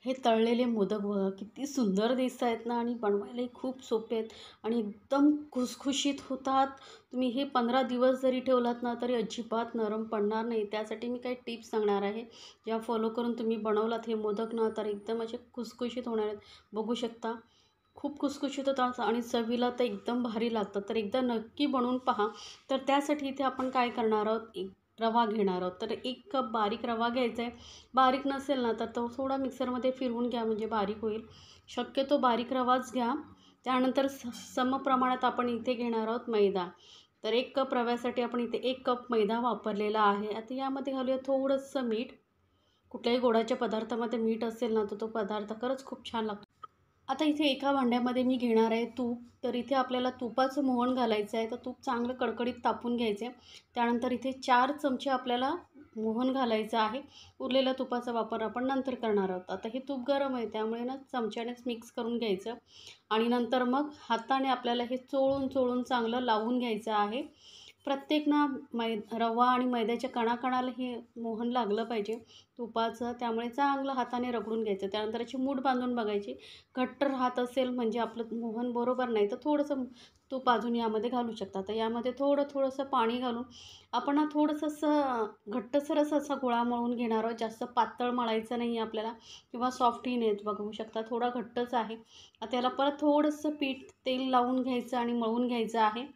हे तळलेले मोदक बघा किती सुंदर दिसत आहेत ना आणि बनवायलाही खूप सोपे आहेत आणि एकदम खुसखुशीत होतात. तुम्ही हे 15 दिवस जरी ठेवलात ना तरी अजिबात नरम पडणार नाही. त्यासाठी मी काही टिप्स सांगणार आहे, ज्या फॉलो करून तुम्ही बनवलात हे मोदक ना तर एकदम असे खुसखुशीत होणार आहेत. बघू शकता खूप खुसखुशीत होतात आणि चवीला तर एकदम भारी लागतात. तर एकदा नक्की बनवून पहा. तर त्यासाठी इथे आपण काय करणार आहोत, रवा घेणार आहोत. तर 1 कप बारीक रवा घ्यायचा आहे. बारीक नसेल ना तर तो थोडा मिक्सरमध्ये फिरवून घ्या म्हणजे बारीक होईल. शक्यतो बारीक रवाच घ्या. त्यानंतर समप्रमाणात आपण इथे घेणार आहोत मैदा. तर 1 कप रव्यासाठी आपण इथे 1 कप मैदा वापरलेला आहे. आता यामध्ये घालूया थोडंसं मीठ. कुठल्याही गोडाच्या पदार्थामध्ये मीठ असेल ना तर तो पदार्थ खरंच खूप छान लागतो. आता इथे एका भांड्यामध्ये मी घेणार आहे तूप. तर इथे आपल्याला तुपाचं मोहन घालायचं आहे. तर तूप चांगलं कडकडीत तापून घ्यायचं आहे. त्यानंतर इथे 4 चमचे आपल्याला मोहन घालायचं आहे. उरलेल्या तुपाचा वापर आपण नंतर करणार आहोत. आता हे तूप गरम आहे त्यामुळे ना चमच्यानेच मिक्स करून घ्यायचं आणि नंतर मग हाताने आपल्याला हे चोळून चोळून चांगलं लावून घ्यायचं आहे. प्रत्येक ना रवा आणि मैद्याच्या कणाकणाला हे मोहन लागलं पाहिजे तुपाचं. त्यामुळे चांगलं हाताने रगडून घ्यायचं. त्यानंतर याची मूठ बांधून बघायची. घट्ट राहत असेल म्हणजे आपलं मोहन बरोबर नाही तर थोडंसं तूप अजून यामध्ये घालू शकता. तर यामध्ये थोडंसं पाणी घालून आपण ना थोडंसं असं घट्टसरच असा गोळा मळून घेणार आहोत. जास्त पातळ मळायचं नाही आहे आपल्याला किंवा सॉफ्टही नाहीत. बघू शकता थोडा घट्टच आहे. आता याला परत थोडंसं पीठ तेल लावून घ्यायचं आणि मळून घ्यायचं आहे.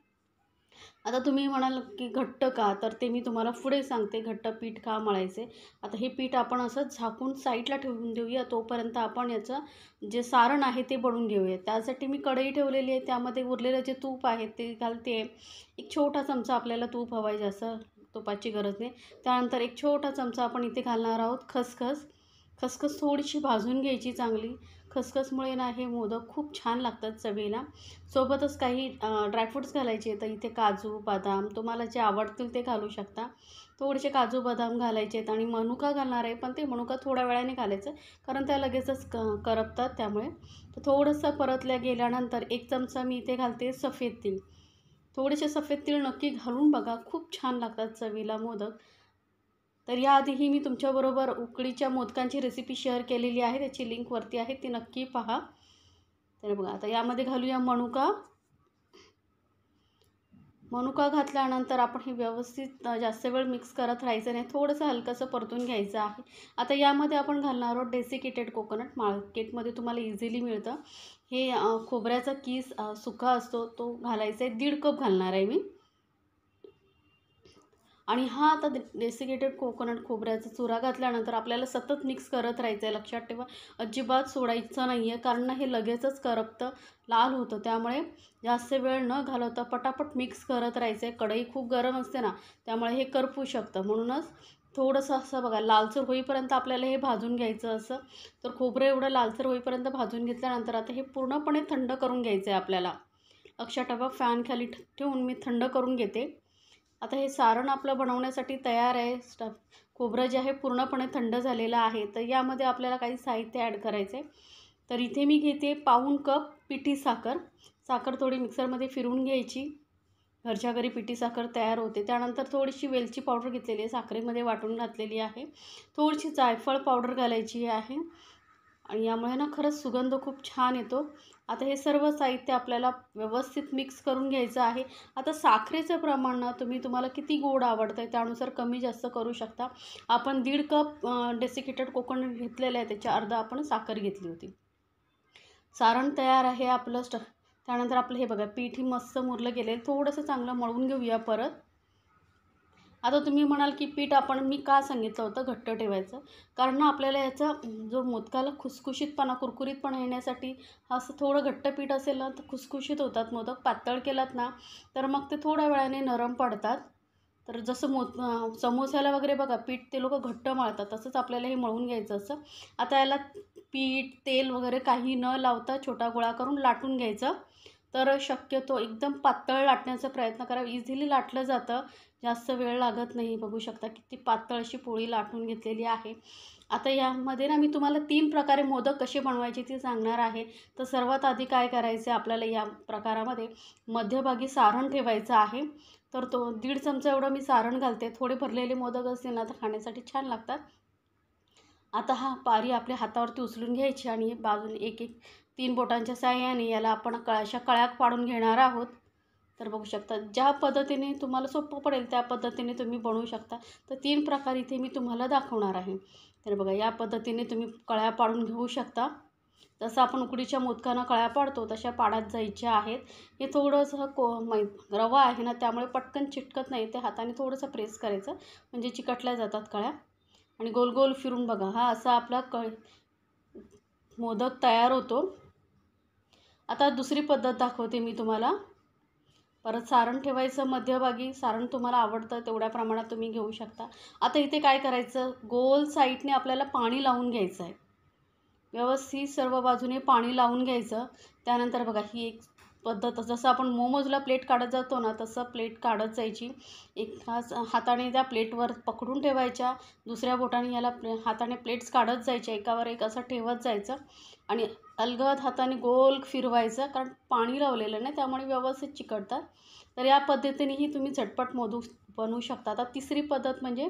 आता तुम्ही म्हणाल की घट्ट का, तर ते मी तुम्हाला पुढे सांगते घट्ट पीठ का मळायचे. आता हे पीठ आपण असं झाकून साईडला ठेवून देऊया. तोपर्यंत आपण याचं जे सारण आहे ते बनवून घेऊया. त्यासाठी मी कढई ठेवलेली आहे. त्यामध्ये उरलेलं जे तूप आहे ते घालते. एक छोटा चमचा आपल्याला तूप हवं आहे, जास्त तुपाची गरज नाही. त्यानंतर एक छोटा चमचा आपण इथे घालणार आहोत खसखस. खसखस थोडीशी भाजून घ्यायची चांगली. खसखसमुळे ना हे मोदक खूप छान लागतात चवीला. सोबतच काही ड्रायफ्रूट्स घालायचे. तर इथे काजू, बदाम तुम्हाला जे आवडतील ते घालू शकता. थोडेसे काजू, बदाम घालायचे आहेत आणि मनुका घालणार आहे, पण ते मनुका थोड्या वेळाने घालायचं कारण त्या लगेचच करपतात त्यामुळे. तर थोडंसं परतल्या गेल्यानंतर 1 चमचा मी इथे घालते सफेद तीळ. थोडेसे सफेद तीळ नक्की घालून बघा, खूप छान लागतात चवीला मोदक. तर याआधीही मी तुमच्याबरोबर उकडीच्या मोदकांची रेसिपी शेअर केलेली आहे. त्याची लिंक वरती आहे, ती नक्की पहा. तर बघा आता यामध्ये घालूया मनुका. मनुका घातल्यानंतर आपण हे व्यवस्थित जास्त वेळ मिक्स करत राहायचं नाही. थोडंसं हलकंसं परतून घ्यायचं आहे. आता यामध्ये आपण घालणार आहोत डेसिकेटेड कोकोनट. मार्केटमध्ये तुम्हाला इझिली मिळतं. हे खोबऱ्याचा कीस सुका असतो तो घालायचा आहे. 1.5 कप घालणार आहे मी. आणि हा आता डेसिकेटेड कोकोनट खोबऱ्याचा चुरा घातल्यानंतर आपल्याला सतत मिक्स करत राहायचं आहे. लक्षात ठेवा अजिबात सोडायचं नाही आहे कारण हे लगेचच करपतं, लाल होतं. त्यामुळे जास्त वेळ न घालवता पटापट मिक्स करत राहायचं आहे. कढई खूप गरम असते ना त्यामुळे हे करपू शकतं. म्हणूनच थोडंसं असं बघा लालसर होईपर्यंत आपल्याला हे भाजून घ्यायचं असं. तर खोबरं एवढं लालसर होईपर्यंत भाजून घेतल्यानंतर आता हे पूर्णपणे थंड करून घ्यायचं आहे आपल्याला. लक्षात ठेवा फॅन खाली ठेवून मी थंड करून घेते. आता हे सारण आपलं बनवण्यासाठी तयार आहे. खोबरं जे आहे पूर्णपणे थंड झालेलं आहे. तर यामध्ये आपल्याला काही साहित्य ॲड करायचं आहे. तर इथे मी घेते पाऊण कप पिठी साखर. साखर थोडी मिक्सरमध्ये फिरवून घ्यायची. घरच्या घरी पिठी साखर तयार होते. त्यानंतर थोडीशी वेलची पावडर घेतलेली आहे, साखरेमध्ये वाटून घातलेली आहे. थोडीशी जायफळ पावडर घालायची आहे आणि यामुळे ना खरंच सुगंध खूप छान येतो. आता हे सर्व साहित्य आपल्याला व्यवस्थित मिक्स करून घ्यायचं आहे. आता साखरेचं प्रमाण ना तुम्हाला किती गोड आवडतं आहे त्यानुसार कमी जास्त करू शकता. आपण 1.5 कप डेसिकेटेड कोकोनट घेतलेलं आहे, त्याच्या अर्धा आपण साखर घेतली होती. सारण तयार आहे आपलं. त्यानंतर आपलं हे बघा पीठ मस्त मुरलं गेलं आहे. थोडंसं चांगलं मळून घेऊया परत. आता तुम्ही म्हणाल की पीठ मी का सांगितलं होतं घट्ट ठेवायचं, कारण ना आपल्याला याचा जो मोदकाला खुसखुशीतपणा, कुरकुरीतपणा येण्यासाठी असं थोडं घट्ट पीठ असेल ना तर खुसखुशीत होतात मोदक. पातळ केलात ना तर मग ते थोड्या वेळाने नरम पडतात. तर जसं समोस्याला वगैरे बघा पीठ ते लोकं घट्ट मळतात, तसंच आपल्याला हे मळून घ्यायचं असं. आता याला पीठ, तेल वगैरे काही न लावता छोटा गोळा करून लाटून घ्यायचं. तर शक्यतो एकदम पातळ लाटण्याचा प्रयत्न करा. इझिली लाटलं जातं, जास्त वेळ लागत नाही. बघू शकता किती पातळ अशी पोळी लाटून घेतलेली आहे. आता यामध्ये ना मी तुम्हाला 3 प्रकारे मोदक कसे बनवायचे ते सांगणार आहे. तर सर्वात आधी काय करायचं आहे आपल्याला या प्रकारामध्ये मध्यभागी सारण ठेवायचं आहे. तर तो 1.5 चमचा एवढं मी सारण घालते. थोडे भरलेले मोदक असतील ना तर खाण्यासाठी छान लागतात. आता हा पारी आपल्या हातावरती उचलून घ्यायची आणि बाजूने एक एक 3 बोटांच्या साहाय्याने याला आपण अशा कळ्या पाडून घेणार आहोत. तर बघू शकता ज्या पद्धतीने तुम्हाला सोपं पडेल त्या पद्धतीने तुम्ही बनवू शकता. तर 3 प्रकार इथे मी तुम्हाला दाखवणार आहे. तर बघा या पद्धतीने तुम्ही कळ्या पाडून घेऊ शकता. जसं आपण उकडीच्या मोदकांना कळ्या पाडतो तशा पाडत जायच्या आहेत. हे थोडंसं रवा आहे ना, त्यामुळे पटकन चिटकत नाही. ते हाताने थोडंसं प्रेस करायचं म्हणजे चिकटल्या जातात कळ्या. आणि गोल गोल फिरून बघा हा असा आपला मोदक तयार होतो. आता दुसरी पद्धत दाखवते मी तुम्हाला. परत सारण ठेवायचं मध्यभागी. सारण तुम्हाला आवडतं तेवढ्या प्रमाणात तुम्ही घेऊ शकता. आता इथे काय करायचं, गोल साईडने आपल्याला पाणी लावून घ्यायचं आहे. व्यवस्थित सर्व बाजूने पाणी लावून घ्यायचं. त्यानंतर बघा ही एक पद्धत, जसं आपण मोमोजला प्लेट काढत जातो ना तसं प्लेट काढत जायची. एका हाताने त्या प्लेटवर पकडून ठेवायच्या, दुसऱ्या बोटाने याला हाताने प्लेट्स काढत जायच्या, एकावर एक असं ठेवत जायचं आणि अलगद हाताने गोल फिरवायचं, कारण पाणी लावलेलं नाही त्यामुळे व्यवस्थित चिकटतात. तर या पद्धतीनेही तुम्ही झटपट मोदक बनवू शकता. आता तिसरी पद्धत म्हणजे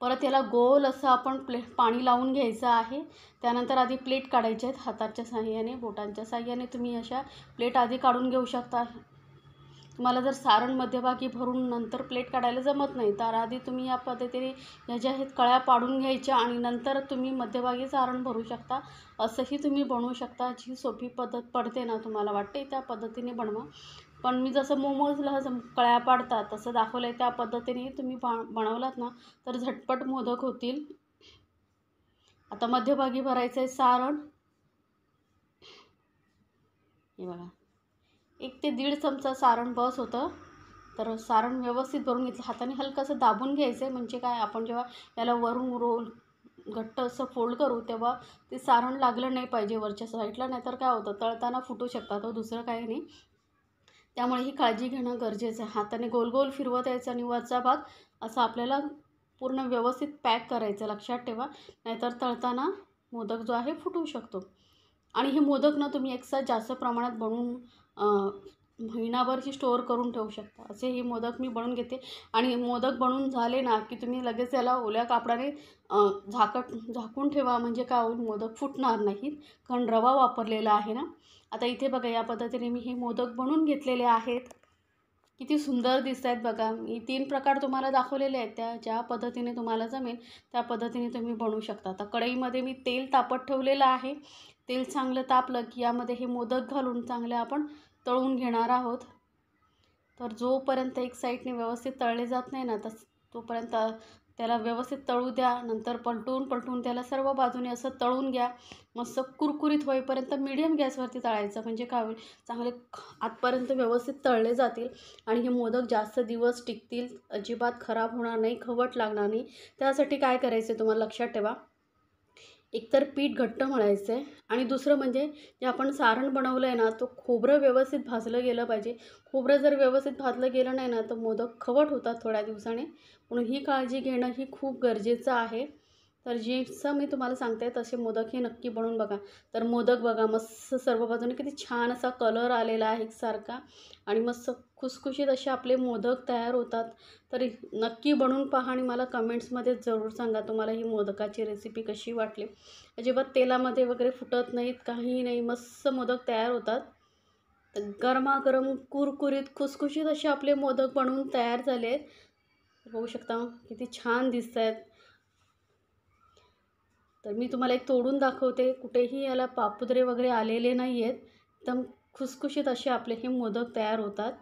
परत याला गोल असं आपण पाणी लावून घ्यायचं आहे. त्यानंतर आधी प्लेट काढायच्या आहेत हाताच्या साहाय्याने, बोटांच्या साहाय्याने तुम्ही अशा प्लेट आधी काढून घेऊ शकता. तुम्हाला जर सारण मध्यभागी भरून नंतर प्लेट काढायला जमत नाही तर आधी तुम्ही या पद्धतीने ह्या ज्या आहेत कळ्या पाडून घ्यायच्या आणि नंतर तुम्ही मध्यभागी सारण भरू शकता. असंही तुम्ही बनवू शकता. जी सोपी पद्धत पडते ना तुम्हाला वाटते त्या पद्धतीने बनवा. पण मी जसं मोमोजला कळ्या पाडतात तसं दाखवलं आहे त्या पद्धतीने तुम्ही बनवलात ना तर झटपट मोदक होतील. आता मध्यभागी भरायचं आहे सारण. हे बघा 1 ते 1.5 चमचा सारण बस होतं. तर सारण व्यवस्थित भरून घेतलं. हाताने हलकंसं दाबून घ्यायचं आहे, म्हणजे काय आपण जेव्हा याला वरून रोल घट्ट असं फोल्ड करू तेव्हा ते सारण लागलं नाही पाहिजे वरच्या साईडला, नाहीतर काय होतं तळताना फुटू शकतात. दुसरं काही नाही. त्यामुळे ही काळजी घेणं गरजेचं आहे. हाताने गोल गोल फिरवत यायचं आणि वरचा भाग असा आपल्याला पूर्ण व्यवस्थित पॅक करायचं. लक्षात ठेवा, नाहीतर तळताना मोदक जो आहे फुटू शकतो. आणि हे मोदक ना तुम्ही एकसाथ जास्त प्रमाणात बनवून महिनाभरही स्टोअर करून ठेवू शकता. असे हे मोदक मी बनवून घेते आणि मोदक बनवून झाले ना की तुम्ही लगेच याला ओल्या कापडाने झाकून ठेवा, म्हणजे काय होईल मोदक फुटणार नाहीत, कारण रवा वापरलेला आहे ना. आता इथे बघा या पद्धतीने मी हे मोदक बनवून घेतलेले आहेत. किती सुंदर दिसत आहेत बघा. मी 3 प्रकार तुम्हाला दाखवलेले आहेत. त्या ज्या पद्धतीने तुम्हाला जमेल त्या पद्धतीने तुम्ही बनवू शकता. आता कढईमध्ये मी तेल तापत ठेवलेलं आहे. तेल चांगलं तापलं की यामध्ये हे मोदक घालून चांगले आपण तळून घेणार आहोत. तर जोपर्यंत एक साईडने व्यवस्थित तळले जात नाही ना तोपर्यंत त्याला व्यवस्थित तळू द्या. नंतर पलटून त्याला सर्व बाजूने असं तळून घ्या. मस्त कुरकुरीत होईपर्यंत मीडियम गॅसवरती तळायचं, म्हणजे काय होईल चांगले आतपर्यंत व्यवस्थित तळले जातील आणि हे मोदक जास्त दिवस टिकतील, अजिबात खराब होणार नाही, खवट लागणार नाही. त्यासाठी काय करायचं आहे तुम्हाला लक्षात ठेवा. एकतर पीठ घट्ट मळायचं आहे आणि दुसरं म्हणजे जे आपण सारण बनवलं आहे ना तो खोबरं व्यवस्थित भाजलं गेलं पाहिजे. खोबरं जर व्यवस्थित भाजलं गेलं नाही ना तर मोदक खवट होतात थोड्या दिवसाने. म्हणून ही काळजी घेणं ही खूप गरजेचं आहे. तर जसं मी तुम्हाला सांगते तसे मोदक हे नक्की बनवून बघा. तर मोदक बघा मस्त सर्व बाजूने किती छान असा कलर आलेला आहे एकसारखा आणि मस्त खुसखुशीत असे आपले मोदक तयार होतात. तरी नक्की बनवून पहा आणि मला कमेंट्समध्ये जरूर सांगा तुम्हाला ही मोदकाची रेसिपी कशी वाटली. अजिबात तेलामध्ये वगैरे फुटत नाहीत, काही नाही, मस्त मोदक तयार होतात. तर गरमागरम कुरकुरीत खुसखुशीत असे आपले मोदक बनवून तयार झाले आहेत. बघू शकता किती छान दिसत आहेत. तर मी तुम्हाला एक तोडून दाखवते. कुठेही याला पापुद्रे वगैरे आलेले नाही आहेत. एकदम खुसखुशीत असे आपले हे मोदक तयार होतात.